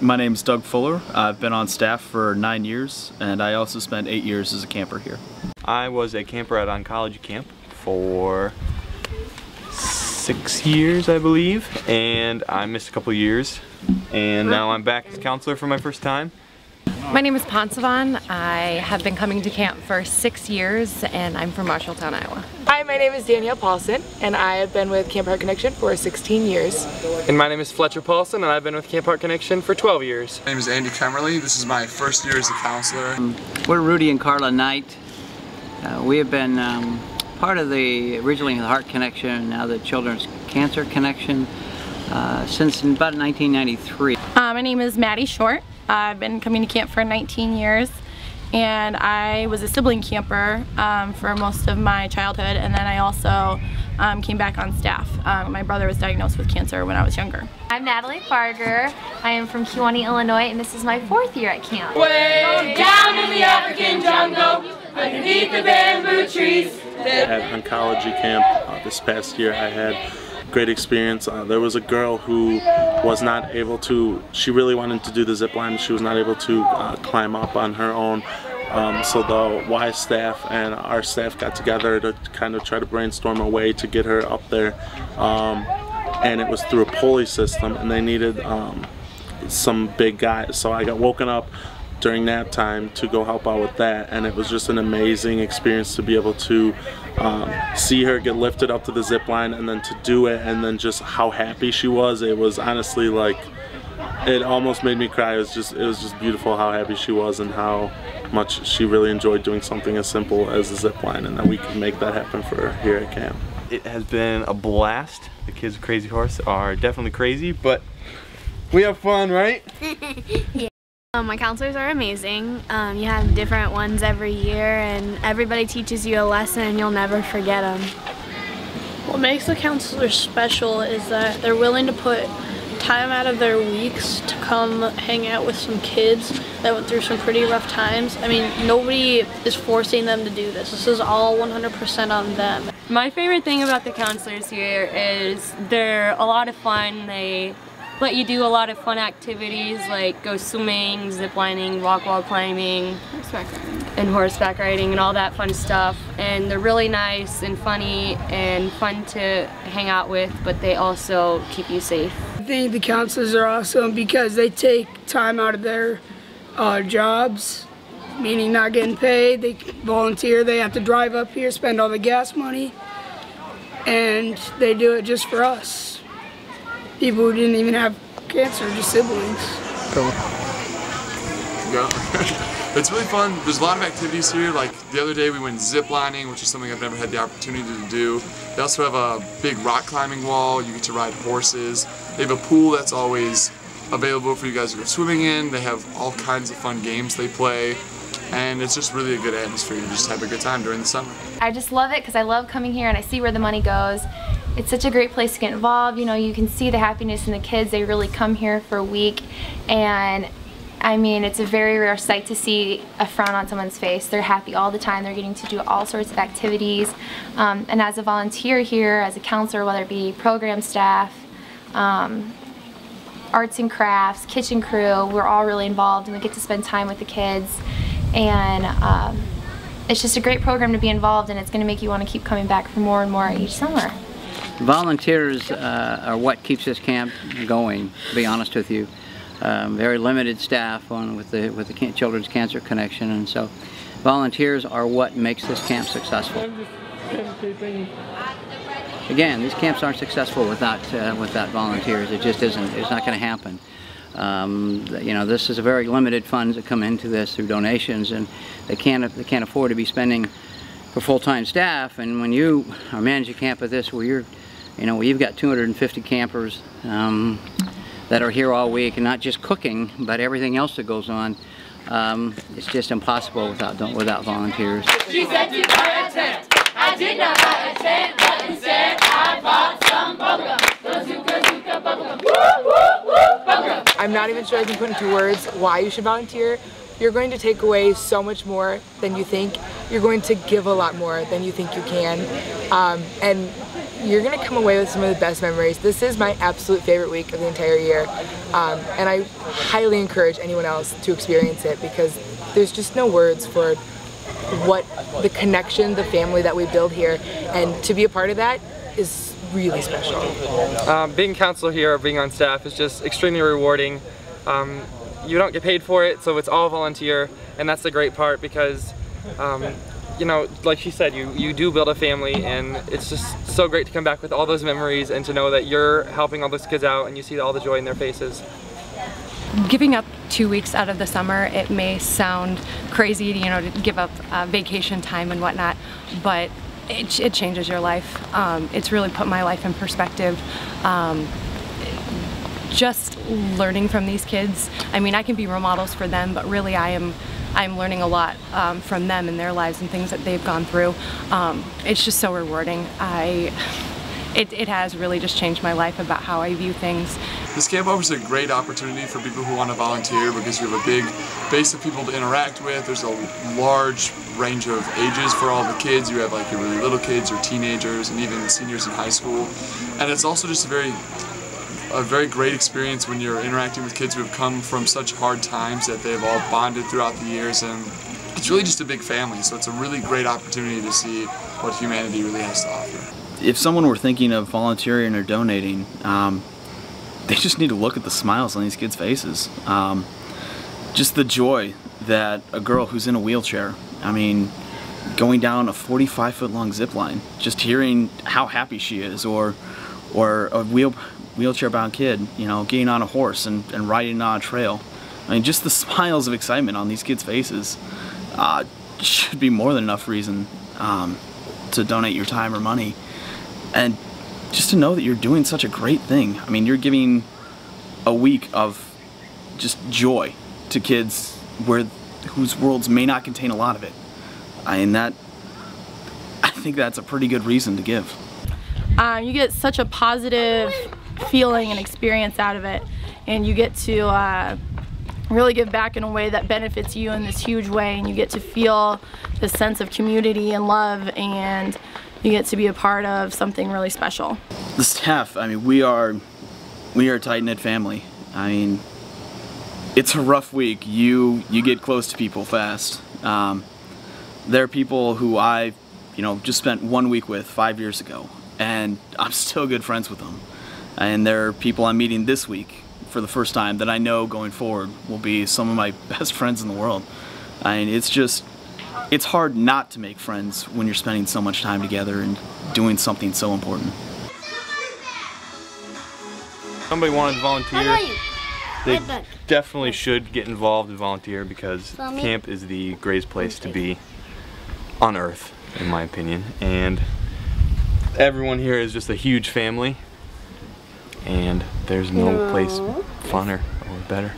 My name is Doug Fuller. I've been on staff for 9 years, and I also spent 8 years as a camper here. I was a camper at Oncology Camp for 6 years, I believe, and I missed a couple years, and now I'm back as a counselor for my first time. My name is Ponsavan. I have been coming to camp for 6 years, and I'm from Marshalltown, Iowa. Hi, my name is Danielle Paulson, and I have been with Camp Heart Connection for 16 years. And my name is Fletcher Paulson, and I've been with Camp Heart Connection for 12 years. My name is Andy Kemmerly. This is my first year as a counselor. We're Rudy and Carla Knight. We have been part of originally the Heart Connection, and now the Children's Cancer Connection since about 1993. My name is Maddie Short. I've been coming to camp for 19 years, and I was a sibling camper for most of my childhood, and then I also came back on staff. My brother was diagnosed with cancer when I was younger. I'm Natalie Farger. I am from Kewanee, Illinois, and this is my 4th year at camp. Way down in the African jungle, underneath the bamboo trees. At Oncology Camp this past year, I had great experience. There was a girl who was not able to, she really wanted to do the zip line. She was not able to climb up on her own. So the Y staff and our staff got together to kind of try to brainstorm a way to get her up there. And it was through a pulley system, and they needed some big guys. So I got woken up during nap time to go help out with that, and it was just an amazing experience to be able to see her get lifted up to the zip line and then to do it, and then just how happy she was. It was honestly like, it almost made me cry. It was just beautiful how happy she was and how much she really enjoyed doing something as simple as a zip line, and that we could make that happen for her here at camp. It has been a blast. The kids of Crazy Horse are definitely crazy, but we have fun, right? Yeah. My counselors are amazing. You have different ones every year, and everybody teaches you a lesson and you'll never forget them. What makes the counselors special is that they're willing to put time out of their weeks to come hang out with some kids that went through some pretty rough times. I mean, nobody is forcing them to do this. This is all 100% on them. My favorite thing about the counselors here is they're a lot of fun. They let you do a lot of fun activities like go swimming, zip lining, rock wall climbing, and horseback riding and all that fun stuff. And they're really nice and funny and fun to hang out with, but they also keep you safe. I think the counselors are awesome because they take time out of their jobs, meaning not getting paid. They volunteer, they have to drive up here, spend all the gas money, and they do it just for us. People who didn't even have cancer, just siblings. Cool. Yeah. It's really fun. There's a lot of activities here. Like the other day we went zip lining, which is something I've never had the opportunity to do. They also have a big rock climbing wall. You get to ride horses. They have a pool that's always available for you guys to go swimming in. They have all kinds of fun games they play. And it's just really a good atmosphere to just have a good time during the summer. I just love it because I love coming here and I see where the money goes. It's such a great place to get involved. You know, you can see the happiness in the kids. They really come here for a week, and I mean, it's a very rare sight to see a frown on someone's face. They're happy all the time. They're getting to do all sorts of activities. And as a volunteer here, as a counselor, whether it be program staff, arts and crafts, kitchen crew, we're all really involved, and we get to spend time with the kids. And it's just a great program to be involved in. It's going to make you want to keep coming back for more and more each summer. Volunteers are what keeps this camp going, to be honest with you. Very limited staff with the Children's Cancer Connection, and so volunteers are what makes this camp successful. Again, these camps aren't successful without volunteers. It just isn't. It's not going to happen. You know, this is a very limited funds that come into this through donations, and they can't afford to be spending for full-time staff. And when you are managing a camp of this, where you've got 250 campers that are here all week, and not just cooking, but everything else that goes on, it's just impossible without volunteers. She said to buy a tent. I did not buy a tent, but instead I bought some bubblegum. Bazooka bubblegum. Woo, woo, woo, bubblegum. I'm not even sure I can put into words why you should volunteer. You're going to take away so much more than you think. You're going to give a lot more than you think you can. And you're going to come away with some of the best memories. This is my absolute favorite week of the entire year, and I highly encourage anyone else to experience it because there's just no words for what the connection, the family that we build here, and to be a part of that is really special. Being a counselor here or being on staff is just extremely rewarding. You don't get paid for it, so it's all volunteer, and that's the great part because you know, like she said, you do build a family, and it's just so great to come back with all those memories and to know that you're helping all those kids out and you see all the joy in their faces. Giving up 2 weeks out of the summer, it may sound crazy, you know, to give up vacation time and whatnot, but it changes your life. It's really put my life in perspective. Just learning from these kids. I mean, I can be role models for them, but really I'm learning a lot from them and their lives and things that they've gone through. It's just so rewarding. It has really just changed my life about how I view things. This camp offers a great opportunity for people who want to volunteer because you have a big base of people to interact with. There's a large range of ages for all the kids. You have like your really little kids or teenagers and even seniors in high school. And it's also just a very great experience when you're interacting with kids who have come from such hard times that they've all bonded throughout the years, and it's really just a big family, so it's a really great opportunity to see what humanity really has to offer. If someone were thinking of volunteering or donating, they just need to look at the smiles on these kids' faces. Just the joy that a girl who's in a wheelchair, I mean, going down a 45-foot long zip line, just hearing how happy she is, or a wheelchair-bound kid, you know, getting on a horse and riding on a trail. I mean, just the smiles of excitement on these kids' faces should be more than enough reason to donate your time or money. And just to know that you're doing such a great thing. I mean, you're giving a week of just joy to kids whose worlds may not contain a lot of it. I think that's a pretty good reason to give. You get such a positive feeling and experience out of it, and you get to really give back in a way that benefits you in this huge way, and you get to feel this sense of community and love, and you get to be a part of something really special. The staff, I mean, we are a tight-knit family. I mean, it's a rough week. You get close to people fast. There are people who I, just spent 1 week with 5 years ago, and I'm still good friends with them. And there are people I'm meeting this week for the first time that I know going forward will be some of my best friends in the world. I mean, it's hard not to make friends when you're spending so much time together and doing something so important. Somebody wanted to volunteer, they definitely should get involved and volunteer because camp is the greatest place to be on earth, in my opinion. And everyone here is just a huge family, and there's no place funner or better.